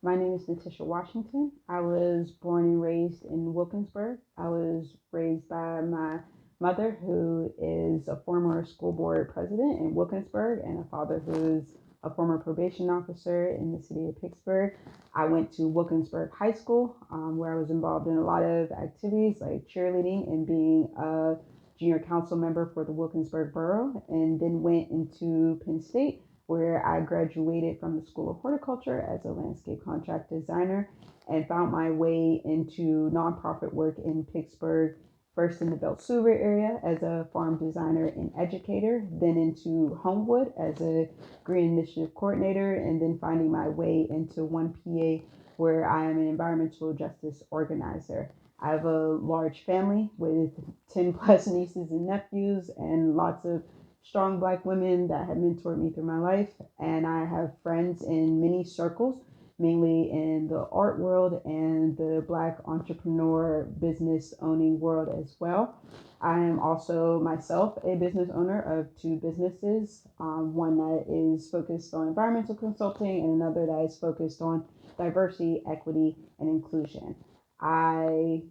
My name is Natisha Washington. I was born and raised in Wilkinsburg. I was raised by my mother, who is a former school board president in Wilkinsburg, and a father who's a former probation officer in the city of Pittsburgh. I went to Wilkinsburg High School, where I was involved in a lot of activities like cheerleading and being a junior council member for the Wilkinsburg Borough, and then went into Penn State where I graduated from the School of Horticulture as a landscape contract designer and found my way into nonprofit work in Pittsburgh, first in the Belt-Suver area as a farm designer and educator, then into Homewood as a green initiative coordinator, and then finding my way into 1PA where I am an environmental justice organizer. I have a large family with 10 plus nieces and nephews and lots of strong Black women that have mentored me through my life. And I have friends in many circles, mainly in the art world and the Black entrepreneur business owning world as well. I am also myself a business owner of two businesses, one that is focused on environmental consulting and another that is focused on diversity, equity, and inclusion. I,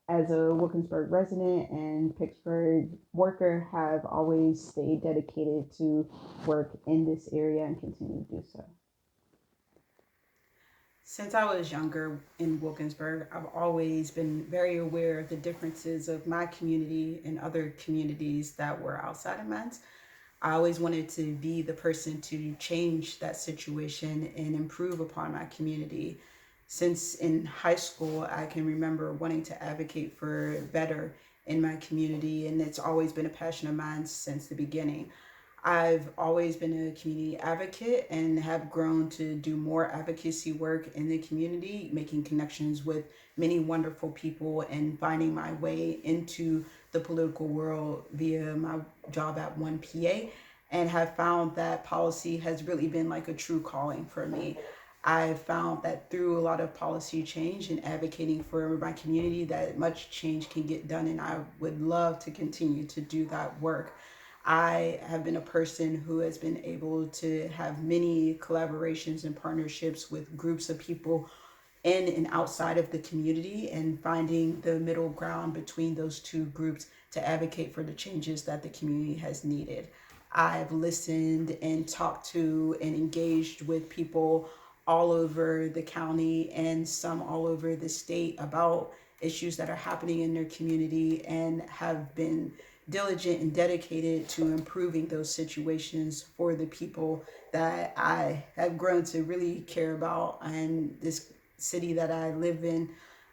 as a Wilkinsburg resident and Pittsburgh worker, have always stayed dedicated to work in this area and continue to do so. Since I was younger in Wilkinsburg, I've always been very aware of the differences of my community and other communities that were outside of men's. I always wanted to be the person to change that situation and improve upon my community. Since in high school, I can remember wanting to advocate for better in my community, and it's always been a passion of mine since the beginning. I've always been a community advocate and have grown to do more advocacy work in the community, making connections with many wonderful people and finding my way into the political world via my job at 1PA, and have found that policy has really been like a true calling for me. I've found that through a lot of policy change and advocating for my community that much change can get done, and I would love to continue to do that work. I have been a person who has been able to have many collaborations and partnerships with groups of people in and outside of the community, and finding the middle ground between those two groups to advocate for the changes that the community has needed. I've listened and talked to and engaged with people all over the county and some all over the state about issues that are happening in their community, and have been diligent and dedicated to improving those situations for the people that I have grown to really care about. And this city that I live in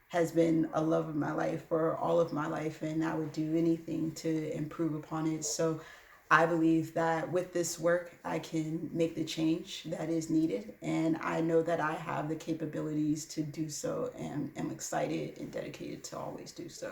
has been a love of my life for all of my life, and I would do anything to improve upon it. So I believe that with this work, I can make the change that is needed, and I know that I have the capabilities to do so, and am excited and dedicated to always do so.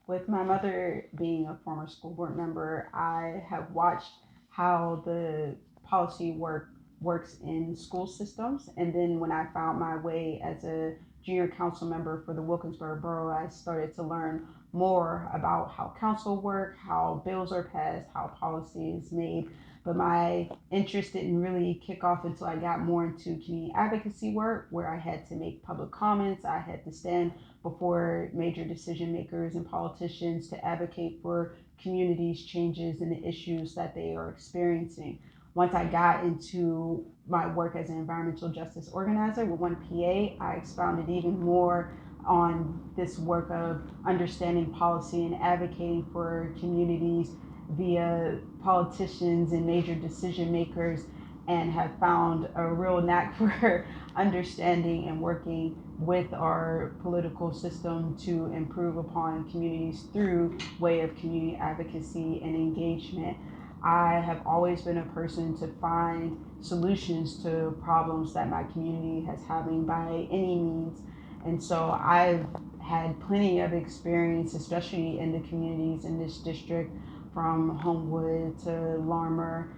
With my mother being a former school board member, I have watched how the policy works in school systems. And then when I found my way as a junior council member for the Wilkinsburg Borough, I started to learn more about how council work, how bills are passed, how policy is made. But my interest didn't really kick off until I got more into community advocacy work, where I had to make public comments. I had to stand before major decision makers and politicians to advocate for communities' changes and the issues that they are experiencing. Once I got into my work as an environmental justice organizer with 1PA, I expounded even more on this work of understanding policy and advocating for communities via politicians and major decision makers, and have found a real knack for understanding and working with our political system to improve upon communities through way of community advocacy and engagement. I have always been a person to find solutions to problems that my community has having by any means. And so I've had plenty of experience, especially in the communities in this district, from Homewood to Larmer,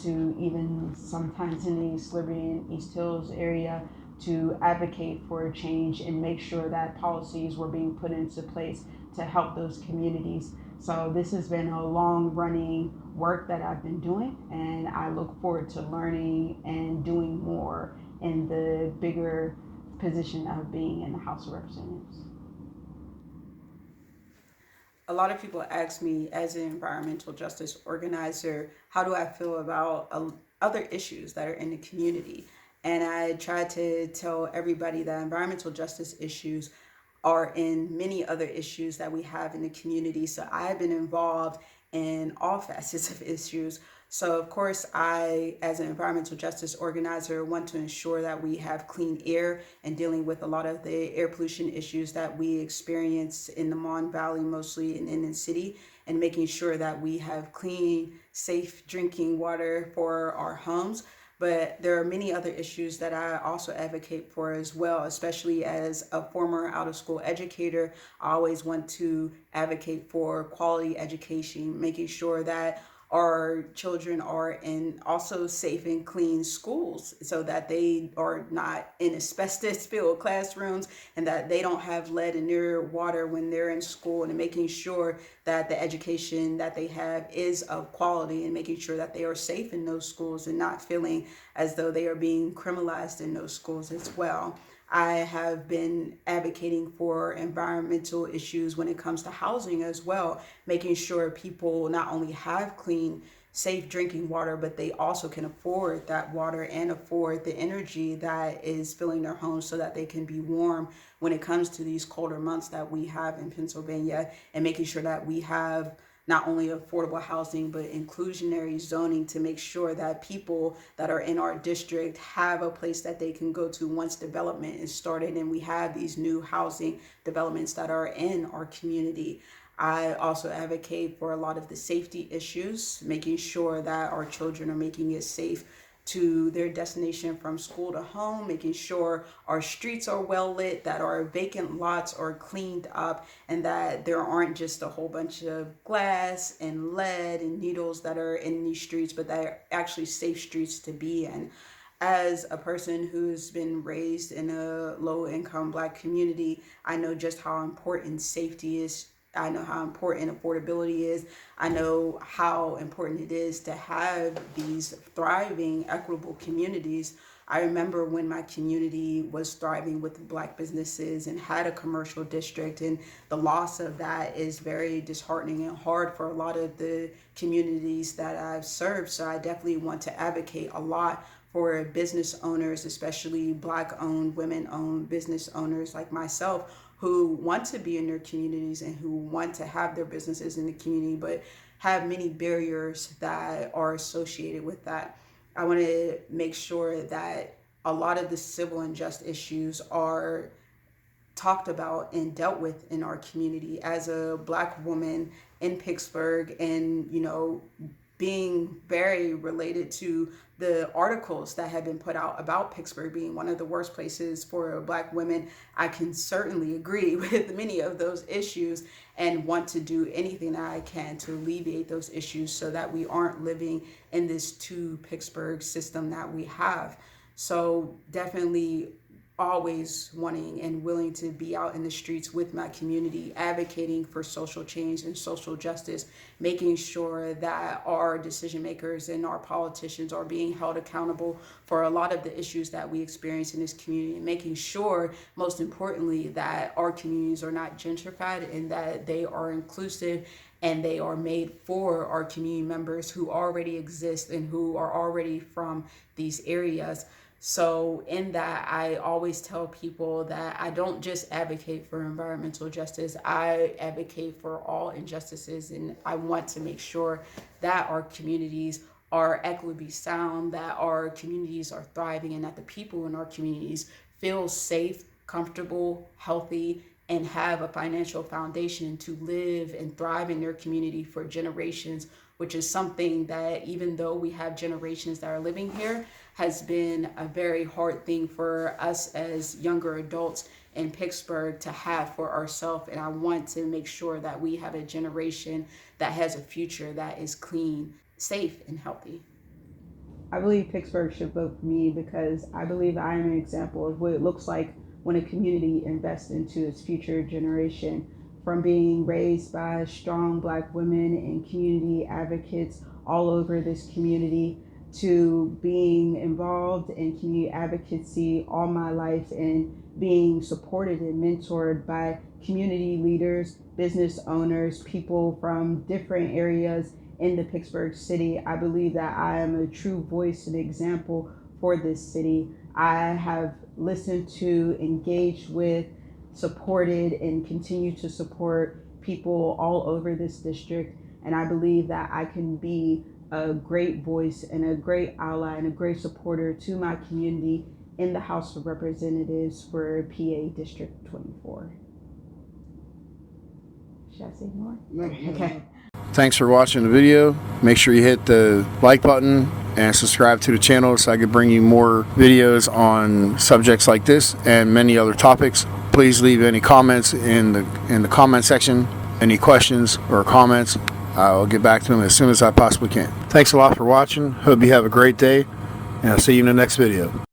to even sometimes in the East Liberty and East Hills area, to advocate for change and make sure that policies were being put into place to help those communities. So this has been a long running work that I've been doing, and I look forward to learning and doing more in the bigger position of being in the House of Representatives. A lot of people ask me, as an environmental justice organizer, how do I feel about other issues that are in the community? And I try to tell everybody that environmental justice issues are in many other issues that we have in the community. So I've been involved in all facets of issues. So, of course, I, as an environmental justice organizer, want to ensure that we have clean air and dealing with a lot of the air pollution issues that we experience in the Mon Valley, mostly in the city, and making sure that we have clean, safe drinking water for our homes. But there are many other issues that I also advocate for as well, especially as a former out of school educator. I always want to advocate for quality education, making sure that our children are in also safe and clean schools so that they are not in asbestos filled classrooms and that they don't have lead in their water when they're in school, and making sure that the education that they have is of quality and making sure that they are safe in those schools and not feeling as though they are being criminalized in those schools as well. I have been advocating for environmental issues when it comes to housing as well, making sure people not only have clean, safe drinking water, but they also can afford that water and afford the energy that is filling their homes so that they can be warm when it comes to these colder months that we have in Pennsylvania, and making sure that we have not only affordable housing but inclusionary zoning to make sure that people that are in our district have a place that they can go to once development is started and we have these new housing developments that are in our community. I also advocate for a lot of the safety issues, making sure that our children are making it safe to their destination from school to home, making sure our streets are well lit, that our vacant lots are cleaned up, and that there aren't just a whole bunch of glass and lead and needles that are in these streets, but that are actually safe streets to be in. As a person who's been raised in a low income black community, I know just how important safety is. I know how important affordability is. I know how important it is to have these thriving, equitable communities. I remember when my community was thriving with black businesses and had a commercial district, and the loss of that is very disheartening and hard for a lot of the communities that I've served. So I definitely want to advocate a lot for business owners, especially black owned, women owned business owners like myself, who want to be in their communities and who want to have their businesses in the community, but have many barriers that are associated with that. I want to make sure that a lot of the civil and just issues are talked about and dealt with in our community. As a black woman in Pittsburgh, and being very related to the articles that have been put out about Pittsburgh being one of the worst places for black women, I can certainly agree with many of those issues and want to do anything that I can to alleviate those issues so that we aren't living in this two Pittsburgh system that we have. So definitely always wanting and willing to be out in the streets with my community, advocating for social change and social justice, making sure that our decision makers and our politicians are being held accountable for a lot of the issues that we experience in this community, and making sure, most importantly, that our communities are not gentrified and that they are inclusive and they are made for our community members who already exist and who are already from these areas. So, in that, I always tell people that I don't just advocate for environmental justice, I advocate for all injustices. And I want to make sure that our communities are equitably sound, that our communities are thriving, and that the people in our communities feel safe, comfortable, healthy, and have a financial foundation to live and thrive in their community for generations, which is something that, even though we have generations that are living here, has been a very hard thing for us as younger adults in Pittsburgh to have for ourselves. And I want to make sure that we have a generation that has a future that is clean, safe, and healthy. I believe Pittsburgh should vote for me because I believe I am an example of what it looks like when a community invests into its future generation. from being raised by strong Black women and community advocates all over this community to being involved in community advocacy all my life and being supported and mentored by community leaders, business owners, people from different areas in the Pittsburgh city. I believe that I am a true voice and example for this city. I have listened to, engaged with, supported, and continue to support people all over this district. And I believe that I can be a great voice and a great ally and a great supporter to my community in the House of Representatives for PA District 24. Should I say more? Okay. Thanks for watching the video. Make sure you hit the like button and subscribe to the channel so I can bring you more videos on subjects like this and many other topics. Please leave any comments in the comment section. Any questions or comments, I'll get back to them as soon as I possibly can. Thanks a lot for watching. Hope you have a great day, and I'll see you in the next video.